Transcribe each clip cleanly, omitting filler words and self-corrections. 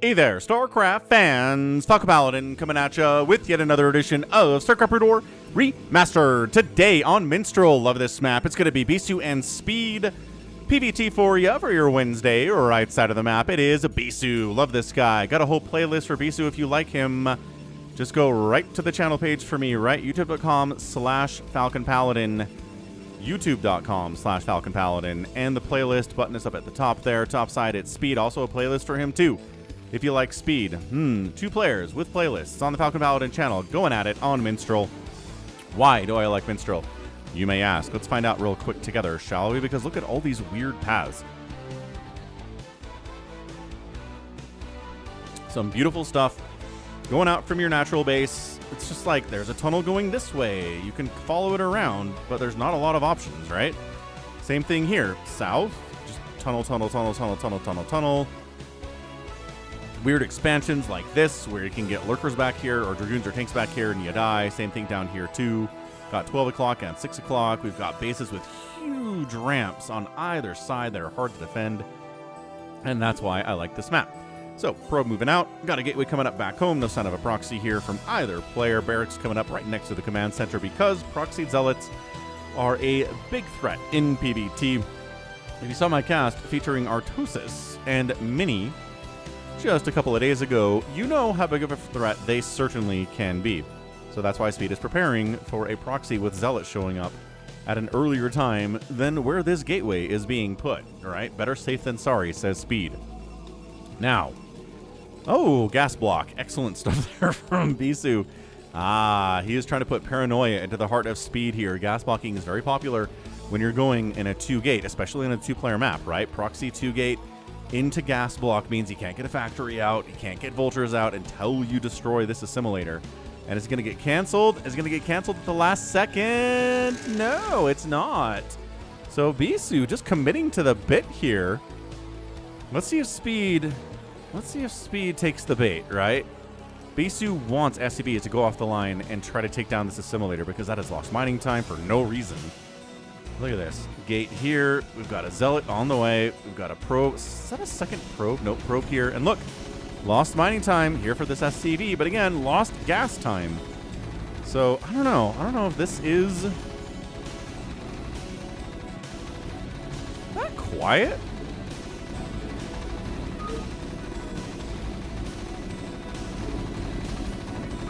Hey there, StarCraft fans! Falcon Paladin coming at ya with yet another edition of StarCraft Redor Remastered. Today on Minstrel, love this map. It's going to be Bisu and Speed PvT for you for your Wednesday. Right side of the map, it is Bisu. Love this guy. Got a whole playlist for Bisu if you like him. Just go right to the channel page for me, right? youtube.com/FalconPaladin. youtube.com/FalconPaladin. And the playlist button is up at the top there. Top side, it's Speed. Also a playlist for him too. If you like Speed, two players with playlists on the Falcon Paladin channel going at it on Minstrel. Why do I like Minstrel? You may ask. Let's find out real quick together, shall we? Because look at all these weird paths. Some beautiful stuff going out from your natural base. It's just like there's a tunnel going this way. You can follow it around, but there's not a lot of options, right? Same thing here. South, just tunnel, tunnel, tunnel, tunnel, tunnel, tunnel, tunnel. Weird expansions like this where you can get lurkers back here or dragoons or tanks back here and you die. Same thing down here too. Got 12 o'clock and 6 o'clock. We've got bases with huge ramps on either side that are hard to defend. And that's why I like this map. So, probe moving out. Got a gateway coming up back home. No sign of a proxy here from either player. Barracks coming up right next to the command center because proxy zealots are a big threat in PvT. If you saw my cast featuring Artosis and Mini just a couple of days ago, you know how big of a threat they certainly can be. So that's why Speed is preparing for a proxy with Zealots showing up at an earlier time than where this gateway is being put. All right, better safe than sorry, says Speed. Now, oh, gas block. Excellent stuff there from Bisu. He is trying to put paranoia into the heart of Speed here. Gas blocking is very popular when you're going in a 2-gate, especially in a 2-player map, right? Proxy 2-gate. Into gas block means you can't get a factory out, you can't get vultures out until you destroy this assimilator. And it's going to get canceled. It's going to get canceled at the last second. No, it's not. So Bisu just committing to the bit here. Let's see if Speed takes the bait, right? Bisu wants SCV to go off the line and try to take down this assimilator because that has lost mining time for no reason. Look at this. Gate here. We've got a zealot on the way. We've got a probe. Is that a second probe? Nope, probe here. And look, lost mining time here for this SCV, but again, lost gas time. So, I don't know. I don't know if this is that quiet. I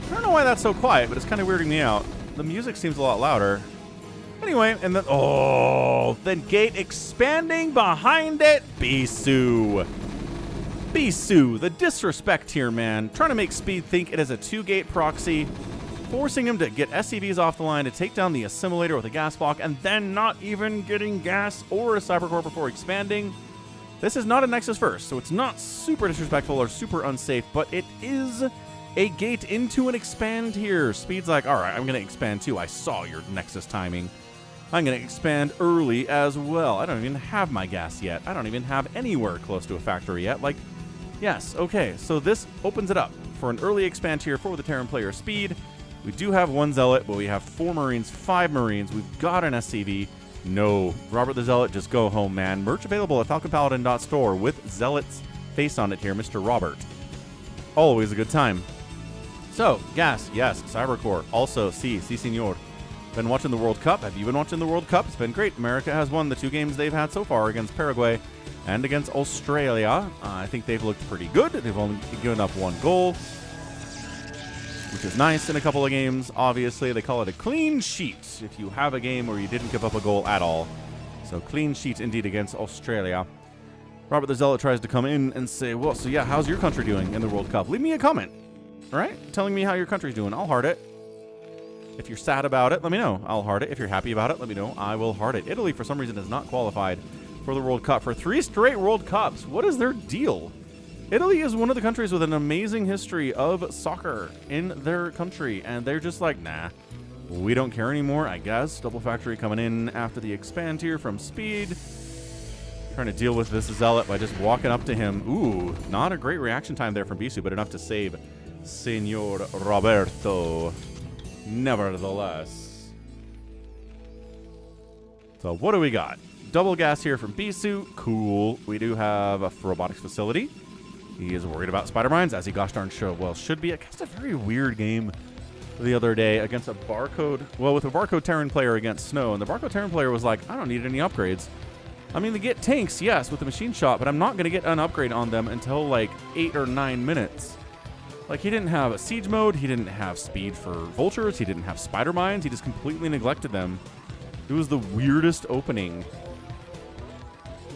don't know why that's so quiet, but it's kind of weirding me out. The music seems a lot louder. Anyway, and then, then gate expanding behind it. Bisu, the disrespect here, man. Trying to make Speed think it is a 2-gate proxy, forcing him to get SCVs off the line to take down the assimilator with a gas block, and then not even getting gas or a cybercore before expanding. This is not a Nexus first, so it's not super disrespectful or super unsafe, but it is a gate into an expand here. Speed's like, all right, I'm going to expand too. I saw your Nexus timing. I'm going to expand early as well. I don't even have my gas yet. I don't even have anywhere close to a factory yet. Like, yes, okay. So this opens it up for an early expand here for the Terran player Speed. We do have 1 Zealot, but we have 4 Marines, 5 Marines. We've got an SCV. No. Robert the Zealot, just go home, man. Merch available at falconpaladin.store with Zealot's face on it here, Mr. Robert. Always a good time. So, gas, yes. Cybercore, also, si senor. Been watching the World Cup. Have you been watching the World Cup? It's been great. America has won the 2 games they've had so far against Paraguay and against Australia. I think they've looked pretty good. They've only given up 1 goal, which is nice in a couple of games. Obviously, they call it a clean sheet if you have a game where you didn't give up a goal at all. So, clean sheet indeed against Australia. Robert the Zealot tries to come in and say, well, so yeah, how's your country doing in the World Cup? Leave me a comment. All right, telling me how your country's doing. I'll heart it. If you're sad about it, let me know. I'll heart it. If you're happy about it, let me know. I will heart it. Italy, for some reason, is not qualified for the World Cup for 3 straight World Cups. What is their deal? Italy is one of the countries with an amazing history of soccer in their country, and they're just like, nah, we don't care anymore, I guess. Double factory coming in after the expand here from Speed. Trying to deal with this Zealot by just walking up to him. Ooh, not a great reaction time there from Bisu, but enough to save Senor Roberto. Nevertheless. So what do we got? Double gas here from Bisu. Cool. We do have a robotics facility. He is worried about spider mines, as he gosh darn should be. I guess a very weird game the other day against a barcode, well, with a barcode Terran player against Snow, and the barcode Terran player was like, I don't need any upgrades. I mean, they get tanks, yes, with the machine shot, but I'm not going to get an upgrade on them until like 8 or 9 minutes. Like, he didn't have a siege mode, he didn't have speed for vultures, he didn't have spider mines, he just completely neglected them. It was the weirdest opening.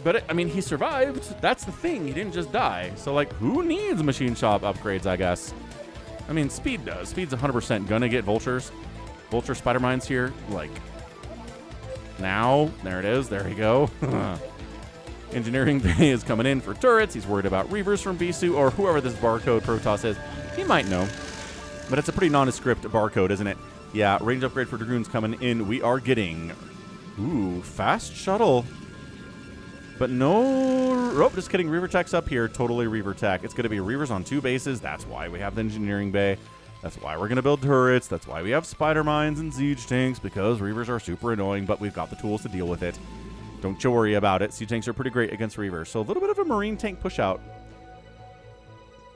But, I mean, he survived. That's the thing. He didn't just die. So, like, who needs machine shop upgrades, I guess? I mean, speed does. Speed's 100% gonna get vultures. Vulture spider mines here. Like, now. There it is. There you go. Engineering Bay is coming in for turrets. He's worried about Reavers from Bisu or whoever this barcode Protoss is. He might know. But it's a pretty nondescript barcode, isn't it? Yeah, range upgrade for Dragoons coming in. We are getting... Ooh, fast shuttle. But no... Oh, just kidding. Reaver tech's up here. Totally Reaver tech. It's going to be Reavers on 2 bases. That's why we have the Engineering Bay. That's why we're going to build turrets. That's why we have spider mines and siege tanks, because Reavers are super annoying, but we've got the tools to deal with it. Don't you worry about it. Siege tanks are pretty great against Reavers. So a little bit of a Marine tank push out.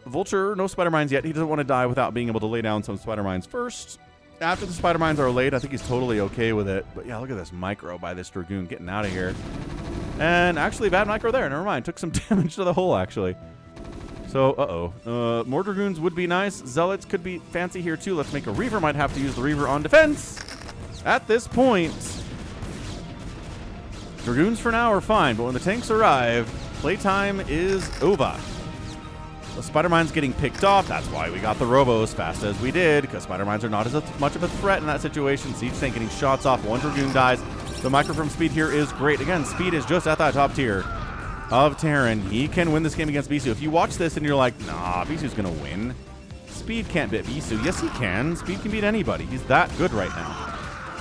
Vulture, no spider mines yet. He doesn't want to die without being able to lay down some spider mines first. After the spider mines are laid, I think he's totally okay with it. But yeah, look at this micro by this Dragoon getting out of here. And actually, bad micro there. Never mind. Took some damage to the hull, actually. So, more Dragoons would be nice. Zealots could be fancy here, too. Let's make a Reaver. Might have to use the Reaver on defense. At this point, Dragoons for now are fine. But when the tanks arrive, playtime is over. The spider mines getting picked off. That's why we got the robo as fast as we did, because spider mines are not as much of a threat in that situation. Siege tank getting shots off. One Dragoon dies. The micro from speed here is great. Again, speed is just at that top tier of Terran. He can win this game against Bisu. If you watch this and you're like, nah, Bisu's going to win. Speed can't beat Bisu. Yes, he can. Speed can beat anybody. He's that good right now.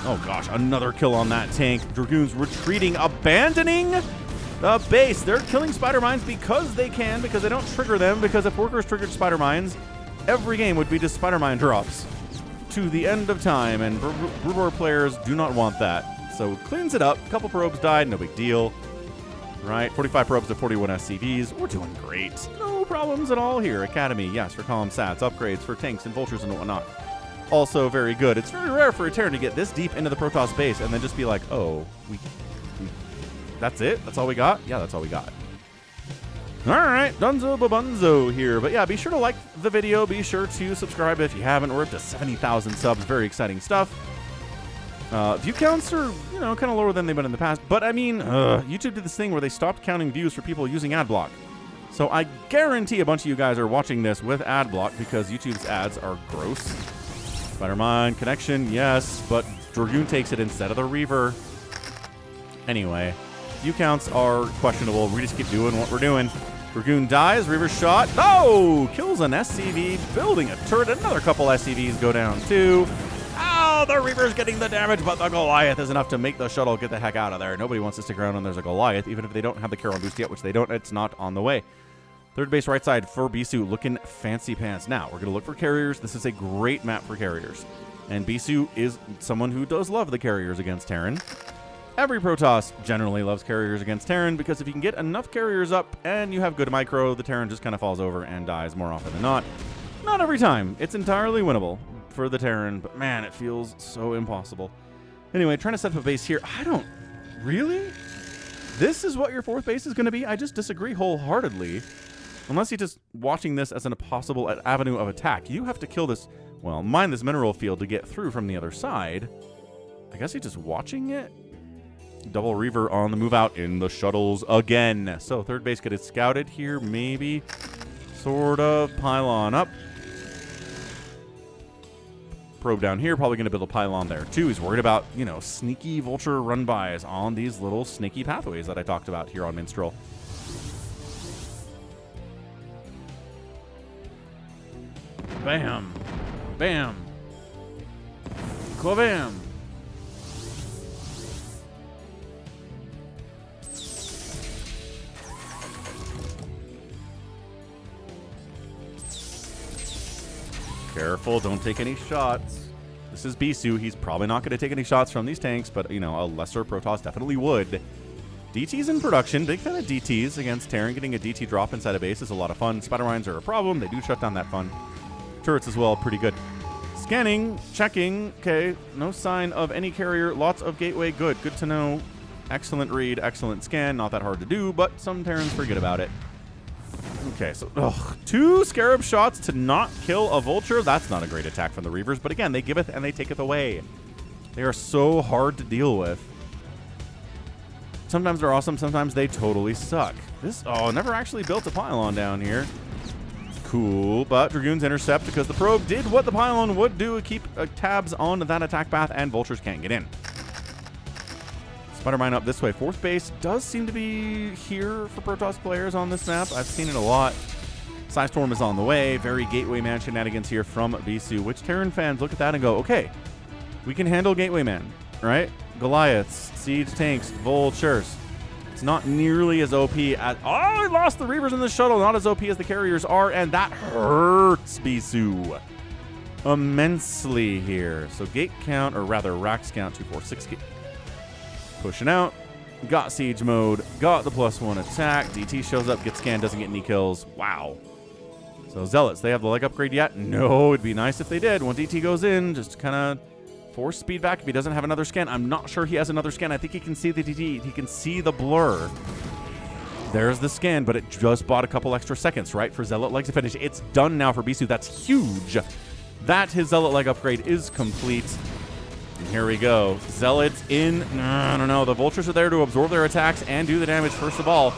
Oh, gosh. Another kill on that tank. Dragoons retreating, abandoning the base. They're killing spider mines because they can, because they don't trigger them, because if workers triggered spider mines, every game would be just spider mine drops to the end of time, and Brewbar players do not want that. So cleans it up. A couple probes died. No big deal. Right? 45 probes to 41 SCVs. We're doing great. No problems at all here. Academy, yes, for column sats. Upgrades for tanks and vultures and whatnot. Also very good. It's very rare for a Terran to get this deep into the Protoss base and then just be like, oh, that's it? That's all we got? Yeah, that's all we got. All right, Dunzo Babunzo here. But yeah, be sure to like the video. Be sure to subscribe if you haven't. We're up to 70,000 subs. Very exciting stuff. View counts are, you know, kind of lower than they've been in the past. But, I mean, YouTube did this thing where they stopped counting views for people using ad block. So I guarantee a bunch of you guys are watching this with ad block because YouTube's ads are gross. Spider-Mine connection, yes, but Dragoon takes it instead of the Reaver. Anyway, view counts are questionable. We just keep doing what we're doing. Dragoon dies, Reaver shot. Oh! Kills an SCV, building a turret. Another couple SCVs go down, too. Oh, the Reaver's getting the damage, but the Goliath is enough to make the shuttle get the heck out of there. Nobody wants to stick around when there's a Goliath, even if they don't have the Charon boost yet, which they don't. It's not on the way. Third base right side for Bisu, looking fancy pants. Now, we're going to look for carriers. This is a great map for carriers. And Bisu is someone who does love the carriers against Terran. Every Protoss generally loves carriers against Terran, because if you can get enough carriers up and you have good micro, the Terran just kind of falls over and dies more often than not. Not every time. It's entirely winnable for the Terran, but man, it feels so impossible. Anyway, trying to set up a base here. I don't... Really? This is what your fourth base is going to be? I just disagree wholeheartedly. Unless you're just watching this as a possible avenue of attack. You have to kill this... Well, mine this mineral field to get through from the other side. I guess you're just watching it? Double Reaver on the move out in the shuttles again. So third base get it scouted here, maybe. Sort of. Pylon up. Probe down here, probably going to build a pylon there too. He's worried about, you know, sneaky vulture run-bys on these little sneaky pathways that I talked about here on Minstrel. Bam. Bam. Kabam. Careful, don't take any shots. This is Bisu. He's probably not going to take any shots from these tanks, but, you know, a lesser Protoss definitely would. DT's in production. Big fan of DTs against Terran. Getting a DT drop inside a base is a lot of fun. Spider Mines are a problem. They do shut down that fun. Turrets as well, pretty good. Scanning, checking. Okay, no sign of any carrier. Lots of gateway. Good. Good to know. Excellent read, excellent scan. Not that hard to do, but some Terrans forget about it. Okay, so 2 Scarab shots to not kill a Vulture. That's not a great attack from the Reavers, but again, they giveth and they taketh away. They are so hard to deal with. Sometimes they're awesome, sometimes they totally suck. This, never actually built a pylon down here. Cool, but Dragoons intercept because the probe did what the pylon would do, keep tabs on that attack path, and Vultures can't get in. Spider Mine up this way. 4th base does seem to be here for Protoss players on this map. I've seen it a lot. Psystorm is on the way. Very Gateway Man shenanigans here from Bisu, which Terran fans look at that and go, okay, we can handle Gateway Man, right? Goliaths, Siege Tanks, Vultures. It's not nearly as OP as... Oh, we lost the Reavers in the shuttle. Not as OP as the carriers are, and that hurts Bisu immensely here. So gate count, or rather racks count, 246 gate. Pushing out, got siege mode, got the +1 attack. DT shows up, gets scanned, doesn't get any kills. Wow. So Zealots, they have the leg upgrade yet? No, it'd be nice if they did. When DT goes in, just kind of force speed back if he doesn't have another scan. I'm not sure he has another scan. I think he can see the DT. He can see the blur. There's the scan, but it just bought a couple extra seconds, right, for Zealot leg to finish. It's done now for Bisu. That's huge. That his Zealot leg upgrade is complete. And here we go. Zealots in. No. The Vultures are there to absorb their attacks and do the damage first of all.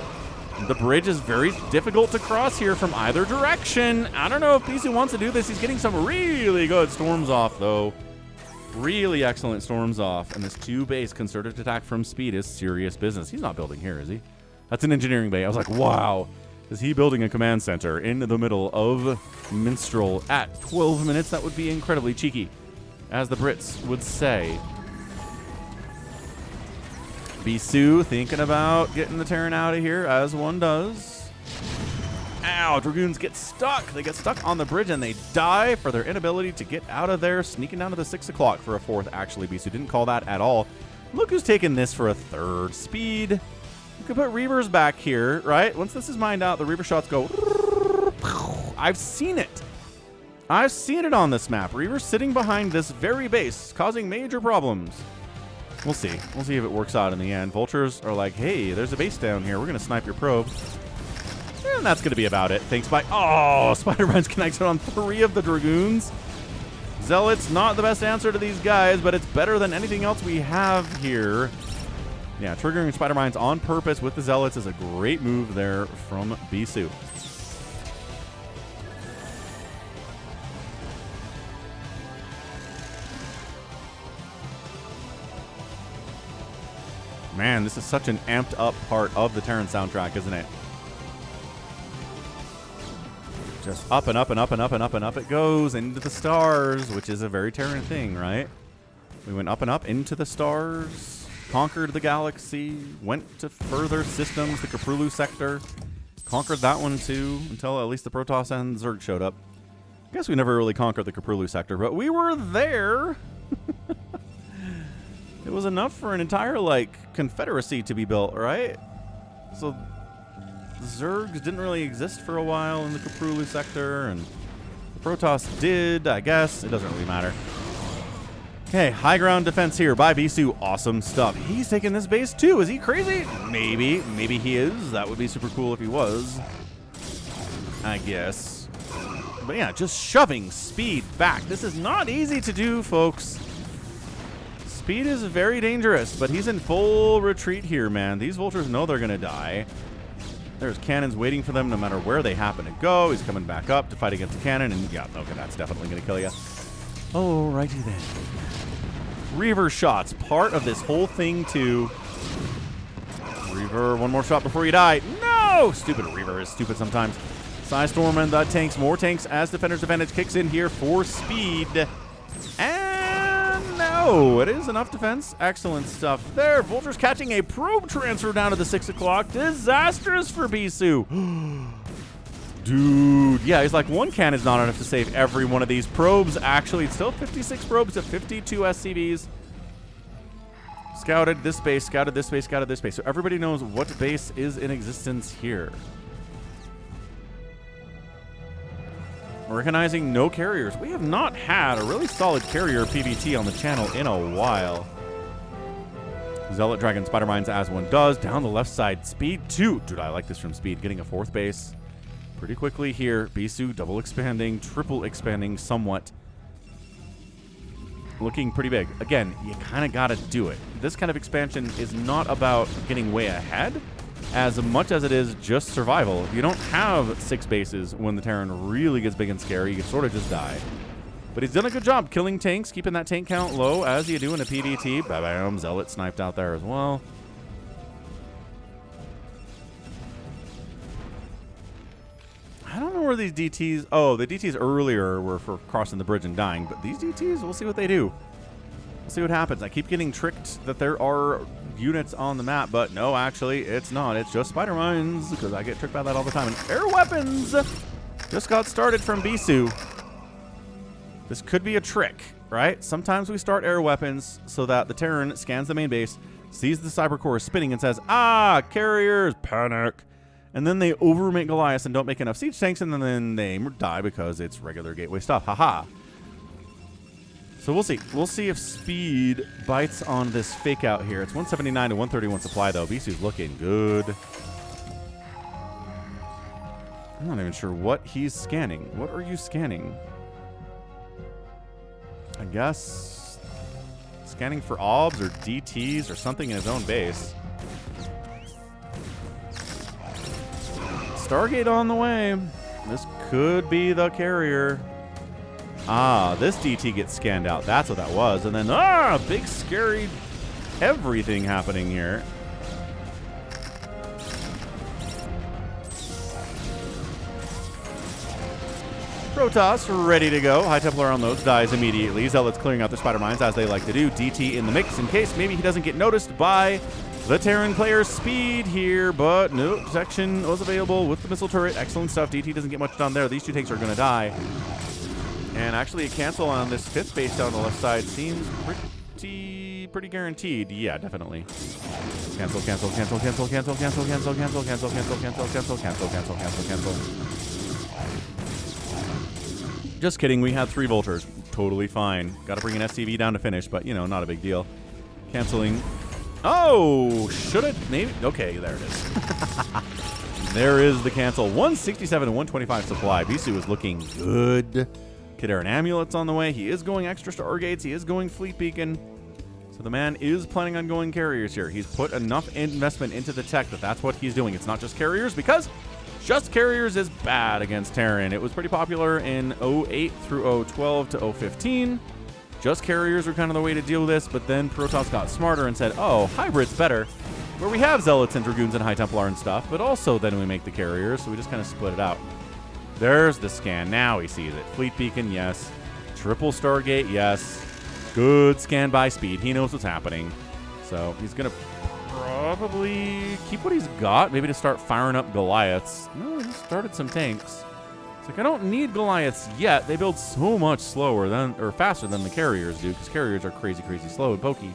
The bridge is very difficult to cross here from either direction. I don't know if Bisu wants to do this. He's getting some really good storms off, though. Really excellent storms off. And this 2-base concerted attack from speed is serious business. He's not building here, is he? That's an engineering bay. I was like, wow. Is he building a command center in the middle of Minstrel at 12 minutes? That would be incredibly cheeky, as the Brits would say. Bisu thinking about getting the Terran out of here, as one does. Ow, Dragoons get stuck. They get stuck on the bridge, and they die for their inability to get out of there. Sneaking down to the 6 o'clock for a 4th, actually. Bisu didn't call that at all. Look who's taking this for a 3rd speed. You could put Reavers back here, right? Once this is mined out, the Reaver shots go... I've seen it. I've seen it on this map. Reavers sitting behind this very base, causing major problems. We'll see. We'll see if it works out in the end. Vultures are like, hey, there's a base down here. We're going to snipe your probe. And that's going to be about it. Thanks, bye. Oh, Spider-Man's connected on 3 of the Dragoons. Zealots, not the best answer to these guys, but it's better than anything else we have here. Yeah, triggering Spider-Mines on purpose with the Zealots is a great move there from Bisu. Man, this is such an amped up part of the Terran soundtrack, isn't it? Just up and up and up and up and up and up it goes into the stars, which is a very Terran thing, right? We went up and up into the stars, conquered the galaxy, went to further systems, the Caprulu sector, conquered that one too, until at least the Protoss and Zerg showed up. I guess we never really conquered the Caprulu sector, but we were there. It was enough for an entire, like, confederacy to be built, right? So, the Zergs didn't really exist for a while in the Caprulu sector, and the Protoss did, I guess. It doesn't really matter. Okay, high ground defense here by Bisu. Awesome stuff. He's taking this base, too. Is he crazy? Maybe. Maybe he is. That would be super cool if he was, I guess. But yeah, just shoving speed back. This is not easy to do, folks. Speed is very dangerous, but he's in full retreat here, man. These Vultures know they're going to die. There's cannons waiting for them no matter where they happen to go. He's coming back up to fight against the cannon, and yeah, okay, that's definitely going to kill you. Alrighty then. Reaver shots, part of this whole thing, too. Reaver, one more shot before you die. No! Stupid Reaver is stupid sometimes. Psystorm and the tanks, more tanks as Defender's Advantage kicks in here for speed. And no, it is enough defense. Excellent stuff there. Vultures catching a probe transfer down to the 6 o'clock. Disastrous for Bisu. Dude, yeah, he's like, one cannon's not enough to save every one of these probes. Actually, it's still 56 probes to 52 SCVs. Scouted this base, scouted this base, scouted this base. So everybody knows what base is in existence here. Recognizing no carriers. We have not had a really solid carrier PvT on the channel in a while. Zealot Dragon Spider Mines as one does. Down the left side, Speed 2. Dude, I like this from Speed. Getting a 4th base pretty quickly here. Bisu double expanding, triple expanding somewhat. Looking pretty big. Again, you kind of got to do it. This kind of expansion is not about getting way ahead as much as it is just survival. If you don't have 6 bases when the Terran really gets big and scary, you sort of just die. But he's done a good job killing tanks, keeping that tank count low as you do in a PvT. Bam, Zealot sniped out there as well. I don't know where these DTs... Oh, the DTs earlier were for crossing the bridge and dying, but these DTs, we'll see what they do. We'll see what happens. I keep getting tricked that there are units on the map, but no, actually, it's not. It's just spider mines, because I get tricked by that all the time. And air weapons just got started from Bisu. This could be a trick, right? Sometimes we start air weapons so that the Terran scans the main base, sees the cyber core spinning, and says, ah, carriers, panic. And then they overmake Goliaths and don't make enough siege tanks, and then they die because it's regular gateway stuff. Haha. So we'll see. We'll see if Speed bites on this fake out here. It's 179 to 131 supply, though. Bisu's looking good. I'm not even sure what he's scanning. What are you scanning? I guess scanning for OBS or DTs or something in his own base. Stargate on the way. This could be the carrier. Ah, this DT gets scanned out. That's what that was. And then, big scary everything happening here. Protoss ready to go. High Templar on those dies immediately. Zealots clearing out their spider mines as they like to do. DT in the mix in case maybe he doesn't get noticed by the Terran player's Speed here, but no protection was available with the missile turret. Excellent stuff. DT doesn't get much done there. These 2 tanks are going to die. And actually a cancel on this 5th base down the left side seems pretty guaranteed. Yeah, definitely. Cancel, cancel, cancel, cancel, cancel, cancel, cancel, cancel, cancel, cancel, cancel, cancel, cancel, cancel, cancel, cancel. Just kidding. We had 3 Vultures. Totally fine. Got to bring an SCV down to finish, but, you know, not a big deal. Canceling. Oh, should it? Maybe. Okay, there it is. There is the cancel. 167 to 125 supply. Bisu is looking good. Kid-Air and Amulets on the way. He is going extra Stargates. He is going Fleet Beacon. So the man is planning on going carriers here. He's put enough investment into the tech that that's what he's doing. It's not just carriers, because just carriers is bad against Terran. It was pretty popular in 08 through 012 to 015. Just carriers were kind of the way to deal with this, but then Protoss got smarter and said, oh, hybrid's better, where we have Zealots and Dragoons and High Templar and stuff, but also then we make the carriers, so we just kind of split it out. There's the scan. Now he sees it. Fleet Beacon, yes. Triple Stargate, yes. Good scan by Speed. He knows what's happening. So he's going to probably keep what he's got, maybe to start firing up Goliaths. No, he started some tanks. It's like, I don't need Goliaths yet. They build so much slower than, or faster than the carriers do, because carriers are crazy, crazy slow and pokey.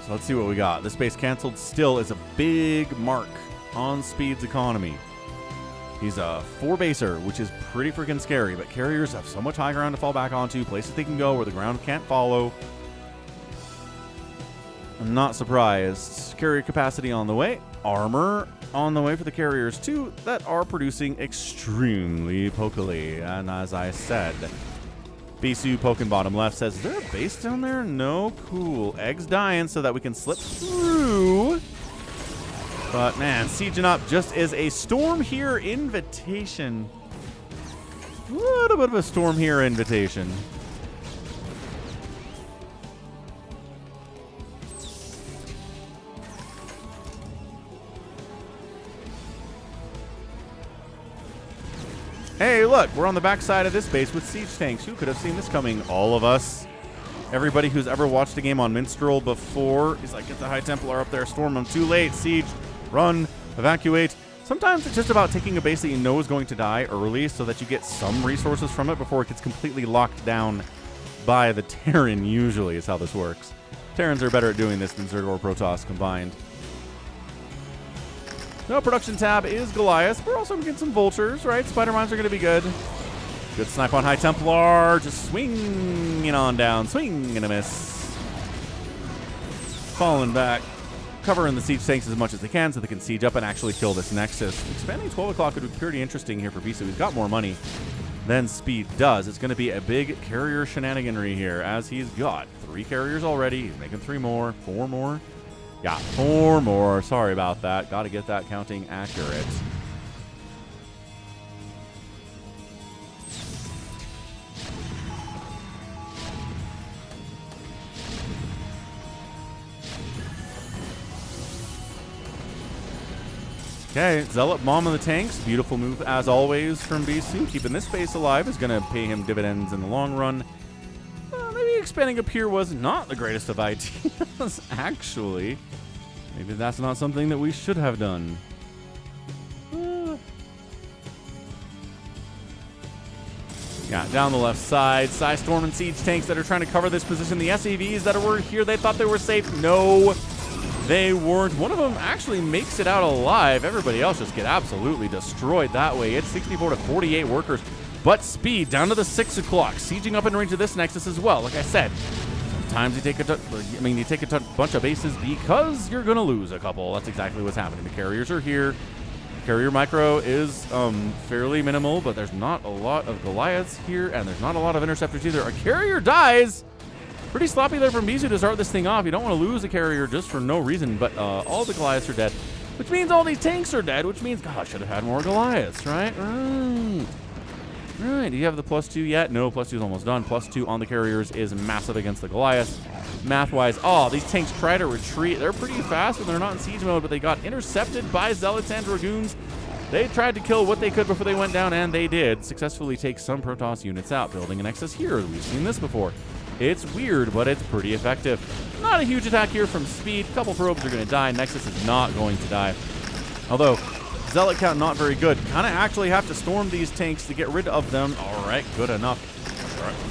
So let's see what we got. This base canceled still is a big mark on Speed's economy. He's a 4-baser, which is pretty freaking scary, but carriers have so much high ground to fall back onto, places they can go where the ground can't follow. I'm not surprised. Carrier capacity on the way. Armor on the way for the carriers, too, that are producing extremely pokily. And as I said, Bisu poking bottom left says, is there a base down there? No. Cool. Eggs dying so that we can slip through. But, man, sieging up just is a Storm Here invitation. A little bit of a Storm Here invitation. Hey, look, we're on the backside of this base with siege tanks. Who could have seen this coming? All of us. Everybody who's ever watched a game on Minstrel before is like, get the High Templar up there, storm them. Too late, siege, run, evacuate. Sometimes it's just about taking a base that you know is going to die early so that you get some resources from it before it gets completely locked down by the Terran usually is how this works. Terrans are better at doing this than Zerg or Protoss combined. No production tab is Goliath. We're also getting some vultures, right? Spider mines are going to be good. Good snipe on High Templar. Just swinging on down. Swing and a miss. Falling back. Covering the siege tanks as much as they can so they can siege up and actually kill this Nexus. Expanding 12 o'clock would be pretty interesting here for Bisu. He's got more money than Speed does. It's going to be a big carrier shenaniganry here as he's got 3 carriers already. He's making 3 more. 4 more. Yeah, 4 more. Sorry about that. Got to get that counting accurate. Okay, Zealot Bomb of the tanks. Beautiful move as always from Bisu. Keeping this base alive is going to pay him dividends in the long run. Maybe expanding up here was not the greatest of ideas, actually. Maybe that's not something that we should have done. Yeah, down the left side. Storm and Siege tanks that are trying to cover this position. The SAVs that were here, they thought they were safe. No, they weren't. One of them actually makes it out alive. Everybody else just get absolutely destroyed that way. It's 64 to 48 workers. But Speed down to the 6 o'clock. Sieging up in range of this Nexus as well. Like I said, sometimes you take a bunch of bases because you're going to lose a couple. That's exactly what's happening. The carriers are here. Carrier micro is fairly minimal, but there's not a lot of Goliaths here, and there's not a lot of interceptors either. A carrier dies. Pretty sloppy there from Bisu to start this thing off. You don't want to lose a carrier just for no reason, but all the Goliaths are dead, which means all these tanks are dead, which means, God, I should have had more Goliaths, right? Right. Do you have the +2 yet? No, +2 is almost done. +2 on the carriers is massive against the Goliaths. Math-wise, these tanks try to retreat. They're pretty fast when they're not in siege mode, but they got intercepted by Zealots and Dragoons. They tried to kill what they could before they went down, and they did successfully take some Protoss units out, building a Nexus here. We've seen this before. It's weird, but it's pretty effective. Not a huge attack here from Speed. A couple probes are going to die. Nexus is not going to die. Although, Zealot count not very good. Kind of actually have to storm these tanks to get rid of them. All right, good enough.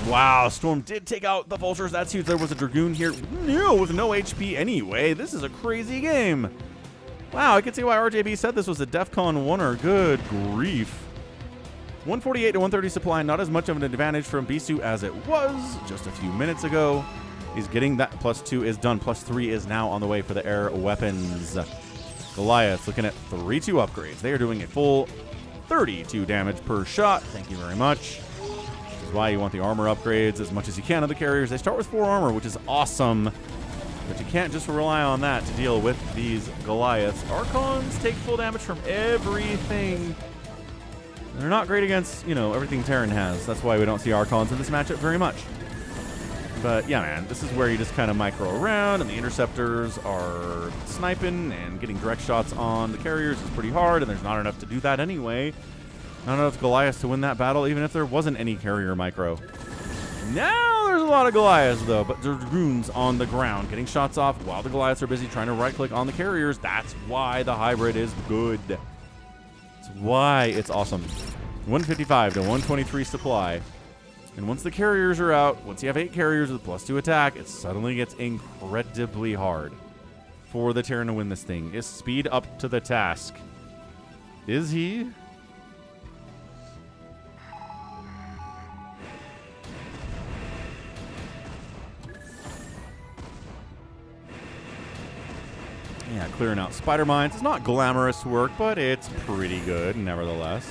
Wow, Storm did take out the Vultures. That's huge. There was a Dragoon here. No, with no HP anyway. This is a crazy game. Wow, I can see why RJB said this was a DEFCON 1er. Good grief. 148 to 130 supply. Not as much of an advantage from Bisu as it was just a few minutes ago. He's getting that. +2 is done. +3 is now on the way for the air weapons. Goliath looking at 3-2 upgrades. They are doing a full 32 damage per shot. Thank you very much. Which is why you want the armor upgrades as much as you can on the carriers. They start with 4 armor, which is awesome. But you can't just rely on that to deal with these Goliaths. Archons take full damage from everything. They're not great against, everything Terran has. That's why we don't see Archons in this matchup very much. But yeah, man, this is where you just kind of micro around, and the interceptors are sniping and getting direct shots on the carriers is pretty hard, and there's not enough to do that anyway. Not enough Goliaths to win that battle, even if there wasn't any carrier micro. Now there's a lot of Goliaths, though, but there's Dragoons on the ground getting shots off while the Goliaths are busy trying to right-click on the carriers. That's why the hybrid is good. That's why it's awesome. 155 to 123 supply. And once the carriers are out, once you have 8 carriers with +2 attack, it suddenly gets incredibly hard for the Terran to win this thing. Is Speed up to the task? Is he? Yeah, clearing out spider mines. It's not glamorous work, but it's pretty good nevertheless.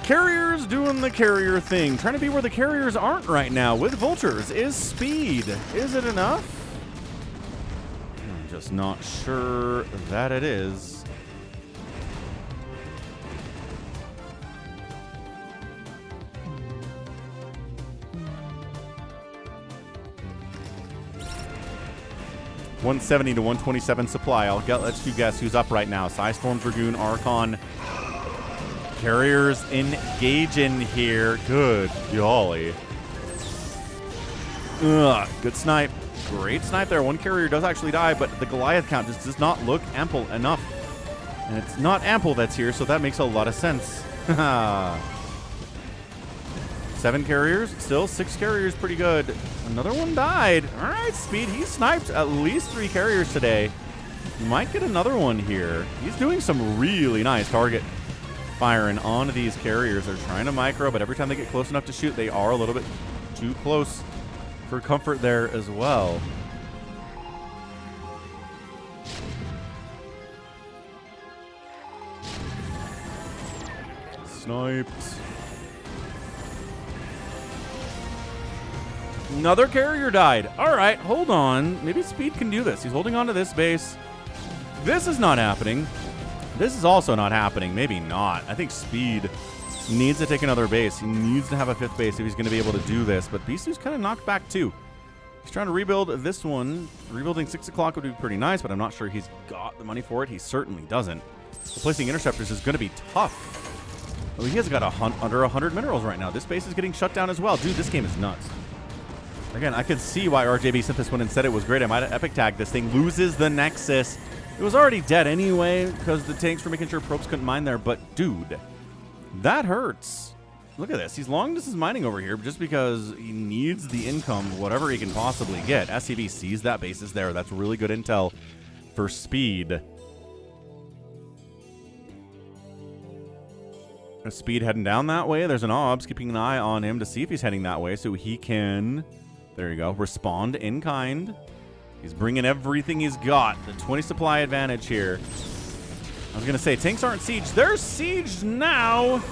Carriers doing the carrier thing. Trying to be where the carriers aren't right now with Vultures. Is Speed. Is it enough? I'm just not sure that it is. $170 to 127 supply. I'll let you guess who's up right now. Storm, Dragoon, Archon. Carriers engaging here. Good golly. Ugh, good snipe. Great snipe there. One carrier does actually die, but the Goliath count just does not look ample enough. And it's not ample that's here, so that makes a lot of sense. 7 carriers, still 6 carriers, pretty good. Another one died. All right, Speed, he sniped at least 3 carriers today. Might get another one here. He's doing some really nice target firing on these carriers. They're trying to micro, but every time they get close enough to shoot, they are a little bit too close for comfort there as well. Sniped. Another carrier died. All right, hold on. Maybe Speed can do this. He's holding on to this base. This is not happening. This is also not happening. Maybe not. I think Speed needs to take another base. He needs to have a 5th base if he's going to be able to do this. But Bisu's kind of knocked back too. He's trying to rebuild this one. Rebuilding 6 o'clock would be pretty nice, but I'm not sure he's got the money for it. He certainly doesn't. Replacing interceptors is going to be tough. Oh, he has got under 100 minerals right now. This base is getting shut down as well. Dude, this game is nuts. Again, I could see why RJB sent this one and said it was great. I might have epic tagged this thing. Loses the Nexus. It was already dead anyway because the tanks were making sure probes couldn't mine there. But, dude, that hurts. Look at this. He's long distance mining over here just because he needs the income, whatever he can possibly get. SCV sees that base is there. That's really good intel for Speed. Speed heading down that way. There's an OBS keeping an eye on him to see if he's heading that way so he can, there you go, respond in kind. He's bringing everything he's got. The 20 supply advantage here. I was going to say, tanks aren't sieged. They're sieged now.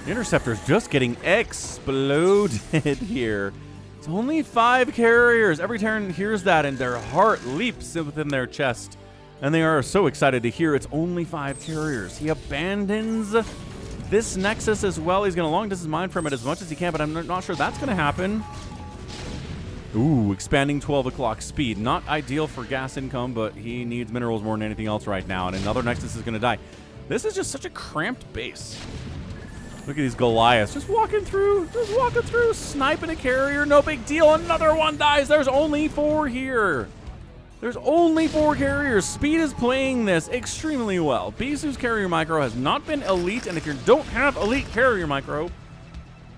The Interceptor's just getting exploded here. It's only 5 carriers. Every Terran hears that and their heart leaps within their chest. And they are so excited to hear it's only 5 carriers. He abandons this Nexus as well. He's going to long distance mine from it as much as he can, but I'm not sure that's going to happen. Ooh, expanding 12 o'clock speed. Not ideal for gas income, but he needs minerals more than anything else right now. And another Nexus is going to die. This is just such a cramped base. Look at these Goliaths. Just walking through, sniping a carrier. No big deal. Another one dies. There's only 4 here. There's only 4 carriers. Speed is playing this extremely well. Bisu's carrier micro has not been elite, and if you don't have elite carrier micro,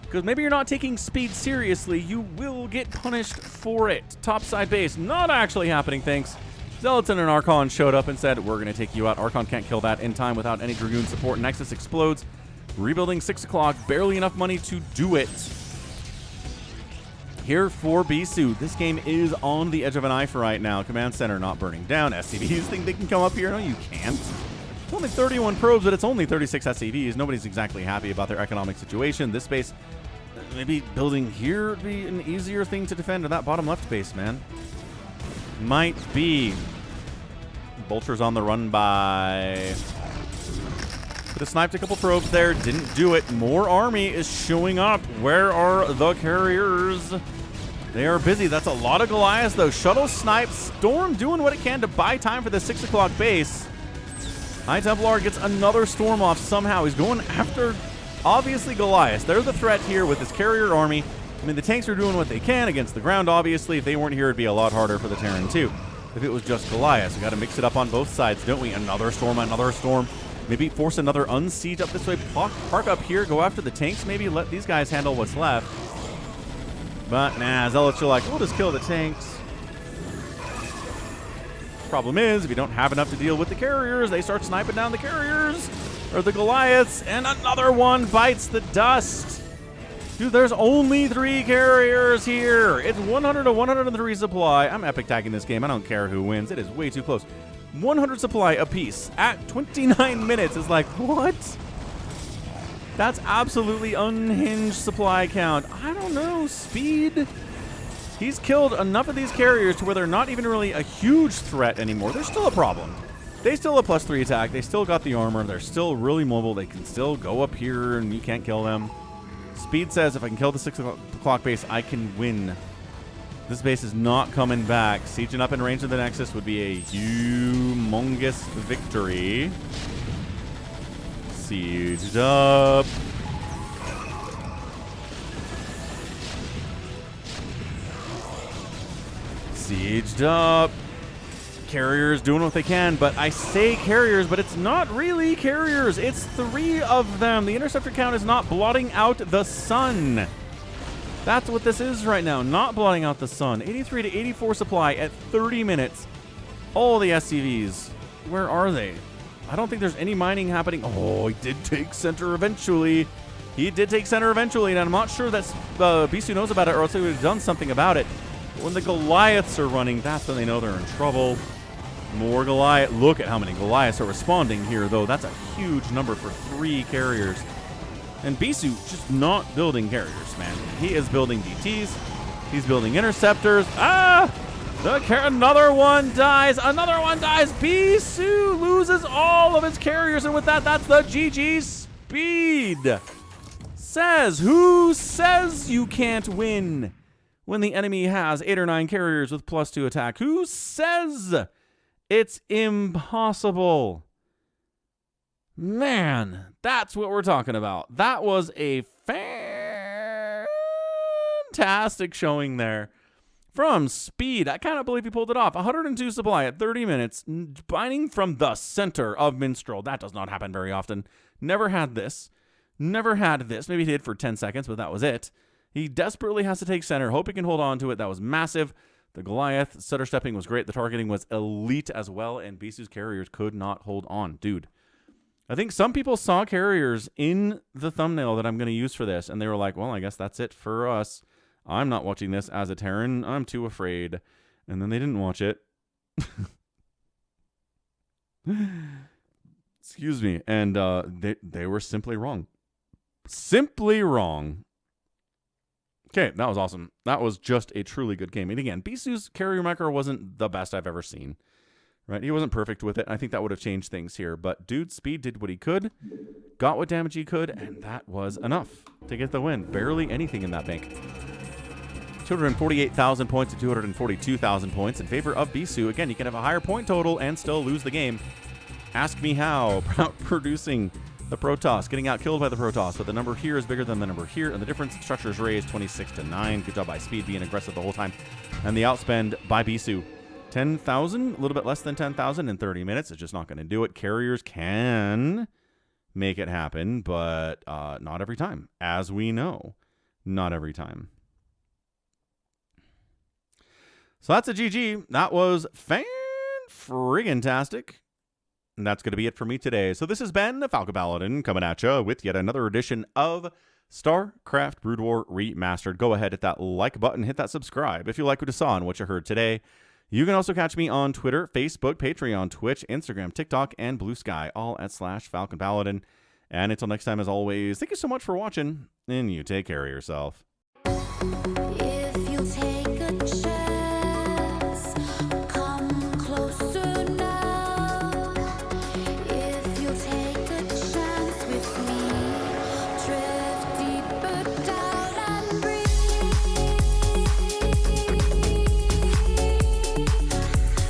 because maybe you're not taking Speed seriously, you will get punished for it. Topside base, not actually happening, thanks. Zealotin and Archon showed up and said, we're going to take you out. Archon can't kill that in time without any Dragoon support. Nexus explodes. Rebuilding 6 o'clock, barely enough money to do it. Here for Bisu. This game is on the edge of a knife right now. Command center not burning down. SCVs think they can come up here? No, you can't. It's only 31 probes, but it's only 36 SCVs. Nobody's exactly happy about their economic situation. This base, maybe building here would be an easier thing to defend. Or that bottom left base, man. Might be. Vulture's on the run by. Could have sniped a couple probes there. Didn't do it. More army is showing up. Where are the carriers? They are busy. That's a lot of Goliaths, though. Shuttle snipe. Storm doing what it can to buy time for the 6 o'clock base. High Templar gets another Storm off somehow. He's going after, obviously, Goliaths. They're the threat here with this carrier army. I mean, the tanks are doing what they can against the ground, obviously. If they weren't here, it'd be a lot harder for the Terran, too. If it was just Goliaths. We got to mix it up on both sides, don't we? Another Storm, another Storm. Maybe force another unsiege up this way. Park up here, go after the tanks. Maybe let these guys handle what's left. But nah, Zealots are like, we'll just kill the tanks. Problem is, if you don't have enough to deal with the carriers, they start sniping down the carriers. Or the Goliaths. And another one bites the dust. Dude, there's only 3 carriers here. It's 100 to 103 supply. I'm epic tagging this game. I don't care who wins. It is way too close. 100 supply apiece at 29 minutes is like, what? That's absolutely unhinged supply count. I don't know, Speed. He's killed enough of these carriers to where they're not even really a huge threat anymore. They're still a problem. They still have +3 attack. They still got the armor. They're still really mobile. They can still go up here and you can't kill them. Speed says if I can kill the 6 o'clock base, I can win. This base is not coming back. Sieging up in range of the Nexus would be a humongous victory. Sieged up. besieged up. Carriers doing what they can, but I say carriers, but it's not really carriers. It's 3 of them. The interceptor count is not blotting out the sun. That's what this is right now, not blotting out the sun. 83 to 84 supply at 30 minutes. All the SCVs, where are they? I don't think there's any mining happening. Oh, he did take center eventually. He did take center eventually, and I'm not sure that Bisu knows about it, or else he would have done something about it. But when the Goliaths are running, that's when they know they're in trouble. More Goliath. Look at how many Goliaths are responding here, though. That's a huge number for 3 carriers. And Bisu just not building carriers, man. He is building DTs. He's building interceptors. Ah! Another one dies. Another one dies. Bisu loses all of his carriers, and with that, that's the GG speed. Who says you can't win when the enemy has 8 or 9 carriers with +2 attack? Who says it's impossible? Man, that's what we're talking about. That was a fantastic showing there from Speed. I cannot believe he pulled it off. 102 supply at 30 minutes, mining from the center of Minstrel. That does not happen very often. Never had this. Never had this. Maybe he did for 10 seconds, but that was it. He desperately has to take center. Hope he can hold on to it. That was massive. The Goliath stutter stepping was great. The targeting was elite as well, and Bisu's carriers could not hold on. Dude, I think some people saw carriers in the thumbnail that I'm going to use for this, and they were like, well, I guess that's it for us. I'm not watching this as a Terran. I'm too afraid. And then they didn't watch it. Excuse me. And they were simply wrong. Simply wrong. Okay, that was awesome. That was just a truly good game. And again, Bisu's carrier macro wasn't the best I've ever seen. Right? He wasn't perfect with it. I think that would have changed things here. But dude, Speed did what he could, got what damage he could, and that was enough to get the win. Barely anything in that bank. 248,000 points to 242,000 points in favor of Bisu. Again, you can have a higher point total and still lose the game. Ask me how. Producing the Protoss, getting out killed by the Protoss, but the number here is bigger than the number here, and the difference in structure is raised 26 to 9. Good job by Speed being aggressive the whole time. And the outspend by Bisu. 10,000, a little bit less than 10,000 in 30 minutes. It's just not going to do it. Carriers can make it happen, but not every time. As we know, not every time. So that's a GG. That was fan-friggin-tastic. And that's going to be it for me today. So this has been the Falcon Paladin coming at you with yet another edition of StarCraft Brood War Remastered. Go ahead, hit that like button, hit that subscribe if you like what you saw and what you heard today. You can also catch me on Twitter, Facebook, Patreon, Twitch, Instagram, TikTok, and Blue Sky, all at /Falcon Paladin. And until next time, as always, thank you so much for watching, and you take care of yourself. Yeah.